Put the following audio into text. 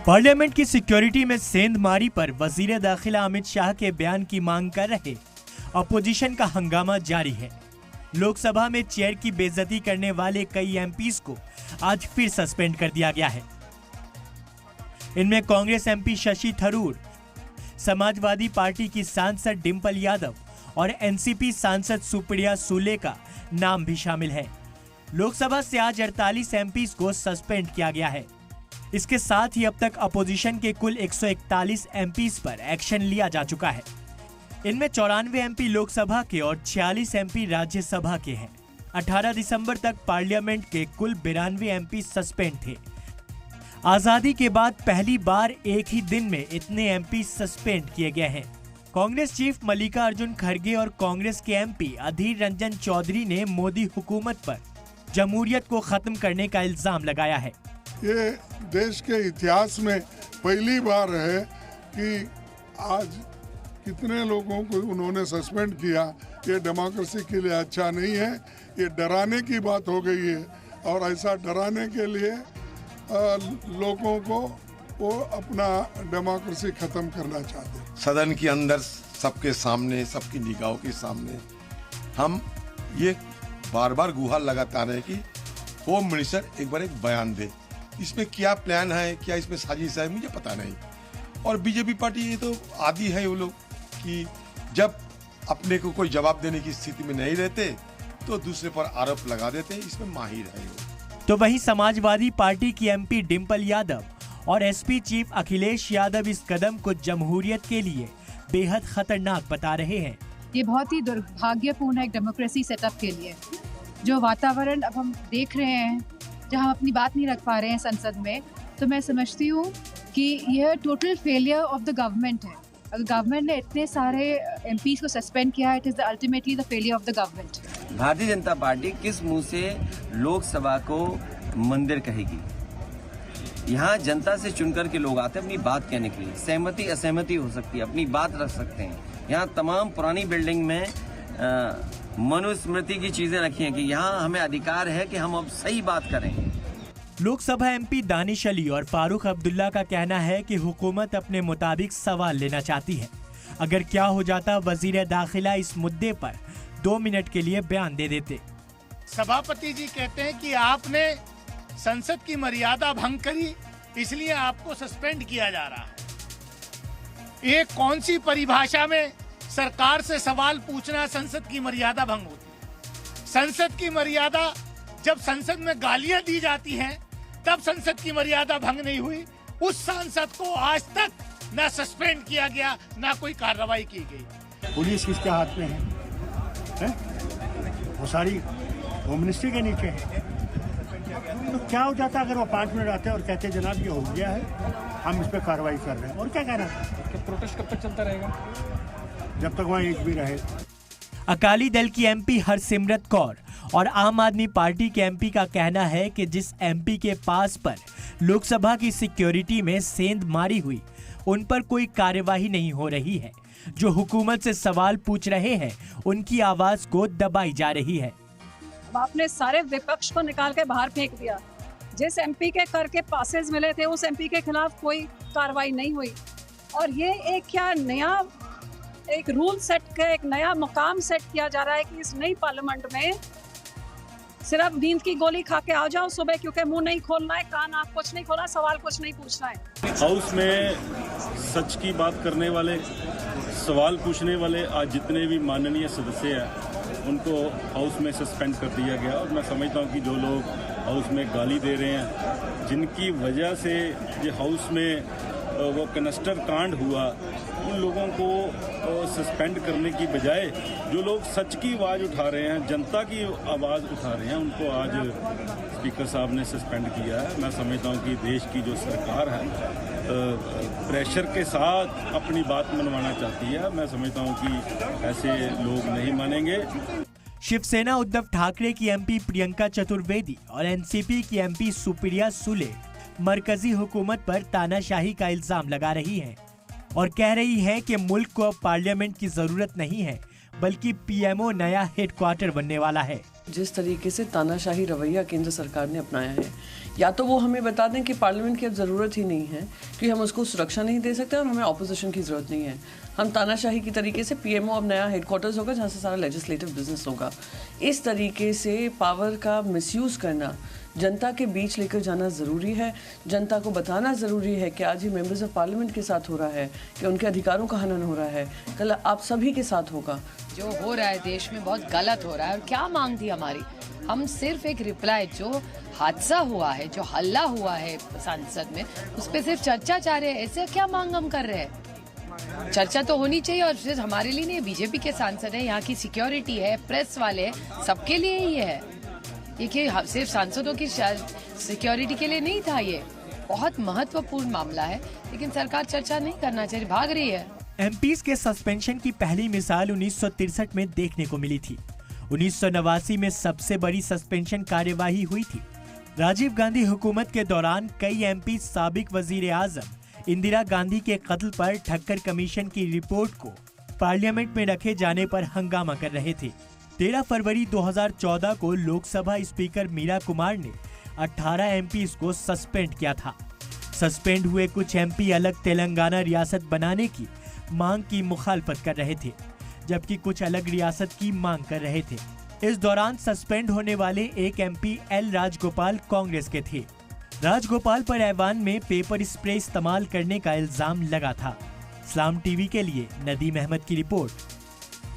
Parliament की security में सेंधमारी पर वजीर दाखिला अमित शाह के बयान की मांग कर रहे अपोजिशन का हंगामा जारी है। लोकसभा में चेयर की बेइज्जती करने वाले कई एमपीज को आज फिर सस्पेंड कर दिया गया है। इनमें कांग्रेस एमपी शशि थरूर, समाजवादी पार्टी की सांसद डिंपल यादव और एनसीपी सांसद सुप्रिया सुले का नाम भी शामिल है। लोकसभा से आज 48 एमपीज को सस्पेंड किया गया है। इसके साथ ही अब तक अपोजिशन के कुल 141 एमपीज पर एक्शन लिया जा चुका है। इनमें 94 एमपी लोकसभा के और 46 एमपी राज्यसभा के हैं। 18 दिसंबर तक पार्लियामेंट के कुल 92 एमपी सस्पेंड थे। आजादी के बाद पहली बार एक ही दिन में इतने एमपी सस्पेंड किए गए हैं। कांग्रेस चीफ मल्लिकार्जुन खड़गे और कांग्रेस के एमपी अधीर रंजन चौधरी ने मोदी हुकूमत पर जमहूरियत को खत्म करने का इल्जाम लगाया है। ये देश के इतिहास में पहली बार है कि आज कितने लोगों को उन्होंने सस्पेंड किया। ये डेमोक्रेसी के लिए अच्छा नहीं है, ये डराने की बात हो गई है और ऐसा डराने के लिए लोगों को वो अपना डेमोक्रेसी खत्म करना चाहते हैं। सदन के अंदर सबके सामने, सबकी निगाहों के सामने हम ये बार बार गुहार लगाता रहे कि होम मिनिस्टर एक बार एक बयान दे। इसमें क्या प्लान है, क्या इसमें साजिश है, मुझे पता नहीं। और बीजेपी पार्टी ये तो आदी है वो लोग कि जब अपने को कोई जवाब देने की स्थिति में नहीं रहते तो दूसरे पर आरोप लगा देते, इसमें माहिर है वो। तो वहीं समाजवादी पार्टी की एमपी डिंपल यादव और एसपी चीफ अखिलेश यादव इस कदम को जमहूरियत के लिए बेहद खतरनाक बता रहे हैं। ये बहुत ही दुर्भाग्यपूर्ण है डेमोक्रेसी सेटअप के लिए। जो वातावरण अब हम देख रहे हैं, जहां हम अपनी बात नहीं रख पा रहे हैं संसद में, तो मैं समझती हूँ कि यह total failure of the government है। अगर गवर्नमेंट ने इतने सारे एमपीज को सस्पेंड किया है, it is ultimately the failure of the government. Bharatiya Janata party किस मुंह से लोकसभा को मंदिर कहेगी? यहाँ जनता से चुनकर के लोग आते हैं अपनी बात कहने के लिए। सहमति असहमति हो सकती है, अपनी बात रख सकते हैं। यहाँ तमाम पुरानी बिल्डिंग में मनुस्मृति की चीजें रखी हैं कि यहाँ हमें अधिकार है कि हम अब सही बात करें। लोकसभा एमपी दानिश अली और फारूक अब्दुल्ला का कहना है कि हुकूमत अपने मुताबिक सवाल लेना चाहती है। अगर क्या हो जाता वजीर दाखिला इस मुद्दे पर 2 मिनट के लिए बयान दे देते। सभापति जी कहते हैं कि आपने संसद की मर्यादा भंग करी, इसलिए आपको सस्पेंड किया जा रहा है। ये कौन सी परिभाषा में सरकार से सवाल पूछना संसद की मर्यादा भंग होती है? संसद की मर्यादा जब संसद में गालियां दी जाती हैं तब संसद की मर्यादा भंग नहीं हुई। उस सांसद को आज तक न सस्पेंड किया गया, न कोई कार्रवाई की गई। पुलिस किसके हाथ में है? वो सारी होम मिनिस्ट्री के नीचे है। तो क्या हो जाता अगर वो 5 मिनट आते और कहते जनाब ये हो गया है, हम इस पर कार्रवाई कर रहे हैं। और क्या कहना? प्रोटेस्ट कब तक चलता रहेगा? जब तक वहाँ एक भी रहे। अकाली दल की एमपी हरसिमरत कौर और आम आदमी पार्टी के एमपी का कहना है कि जिस एमपी के पास पर लोकसभा की सिक्योरिटी में सेंधमारी हुई, उन पर कोई कार्यवाही नहीं हो रही है। जो हुकूमत से सवाल पूछ रहे हैं, उनकी आवाज को दबाई जा रही है। आपने सारे विपक्ष को निकाल के बाहर फेंक दिया। जिस एमपी के कर के पासेस मिले थे, उस एमपी के खिलाफ कोई कार्रवाई नहीं हुई। और ये एक क्या नया एक रूल सेट का एक नया मुकाम सेट किया जा रहा है कि इस नई पार्लियामेंट में सिर्फ नींद की गोली खा के आ जाओ सुबह, क्योंकि मुंह नहीं खोलना है, कान आँख कुछ नहीं खोलना, सवाल कुछ नहीं पूछना है। हाउस में सच की बात करने वाले, सवाल पूछने वाले आज जितने भी माननीय सदस्य हैं, उनको हाउस में सस्पेंड कर दिया गया। और मैं समझता हूँ कि जो लोग हाउस में गाली दे रहे हैं, जिनकी वजह से ये हाउस में वो कनस्टर कांड हुआ, उन लोगों को सस्पेंड करने की बजाय जो लोग सच की आवाज़ उठा रहे हैं, जनता की आवाज़ उठा रहे हैं, उनको आज स्पीकर साहब ने सस्पेंड किया है। मैं समझता हूँ कि देश की जो सरकार है प्रेशर के साथ अपनी बात मनवाना चाहती है। मैं समझता हूँ कि ऐसे लोग नहीं मानेंगे। शिवसेना उद्धव ठाकरे की एमपी प्रियंका चतुर्वेदी और एनसीपी की एमपी सुप्रिया सुले मरकजी हुकूमत पर तानाशाही का इल्जाम लगा रही हैं और कह रही हैं कि मुल्क को अब पार्लियामेंट की जरूरत नहीं है, बल्कि पीएमओ नया हेडक्वार्टर बनने वाला है। जिस तरीके से तानाशाही रवैया केंद्र सरकार ने अपनाया है, या तो वो हमें बता दें कि पार्लियामेंट की अब ज़रूरत ही नहीं है कि हम उसको सुरक्षा नहीं दे सकते और हमें ऑपोजिशन की ज़रूरत नहीं है। हम तानाशाही की तरीके से पीएमओ अब नया हेडक्वार्टर्स होगा जहाँ से सारा लेजिस्लेटिव बिजनेस होगा। इस तरीके से पावर का मिसयूज़ करना जनता के बीच लेकर जाना ज़रूरी है। जनता को बताना ज़रूरी है कि आज ही मेंबर्स ऑफ पार्लियामेंट के साथ हो रहा है, कि उनके अधिकारों का हनन हो रहा है, कल आप सभी के साथ होगा। जो हो रहा है देश में बहुत गलत हो रहा है। और क्या मांग थी हमारी? हम सिर्फ एक रिप्लाई, जो हादसा हुआ है, जो हल्ला हुआ है संसद में, उस पर सिर्फ चर्चा चाह रहे हैं। ऐसे क्या मांग हम कर रहे हैं? चर्चा तो होनी चाहिए। और सिर्फ हमारे लिए नहीं, बीजेपी के सांसद है, यहाँ की सिक्योरिटी है, प्रेस वाले हैं, सबके लिए ही है ये। कि सिर्फ सांसदों की सिक्योरिटी के लिए नहीं था, ये बहुत महत्वपूर्ण मामला है। लेकिन सरकार चर्चा नहीं करना चाहिए, भाग रही है। एमपीज के सस्पेंशन की पहली मिसाल 1963 में देखने को मिली थी। 1989 में सबसे बड़ी सस्पेंशन कार्यवाही हुई थी। राजीव गांधी हुकूमत के दौरान कई एमपी साबिक वजीर आजम इंदिरा गांधी के कत्ल पर ठक्कर कमीशन की रिपोर्ट को पार्लियामेंट में रखे जाने पर हंगामा कर रहे थे। 13 फरवरी 2014 को लोकसभा स्पीकर मीरा कुमार ने 18 एमपीज को सस्पेंड किया था। सस्पेंड हुए कुछ एमपी अलग तेलंगाना रियासत बनाने की मांग की मुखालफत कर रहे थे, जबकि कुछ अलग रियासत की मांग कर रहे थे। इस दौरान सस्पेंड होने वाले एक एमपी एल राजगोपाल कांग्रेस के थे। राजगोपाल पर ऐवान में पेपर स्प्रे इस्तेमाल करने का इल्जाम लगा था। इस्लाम टीवी के लिए नदीम अहमद की रिपोर्ट।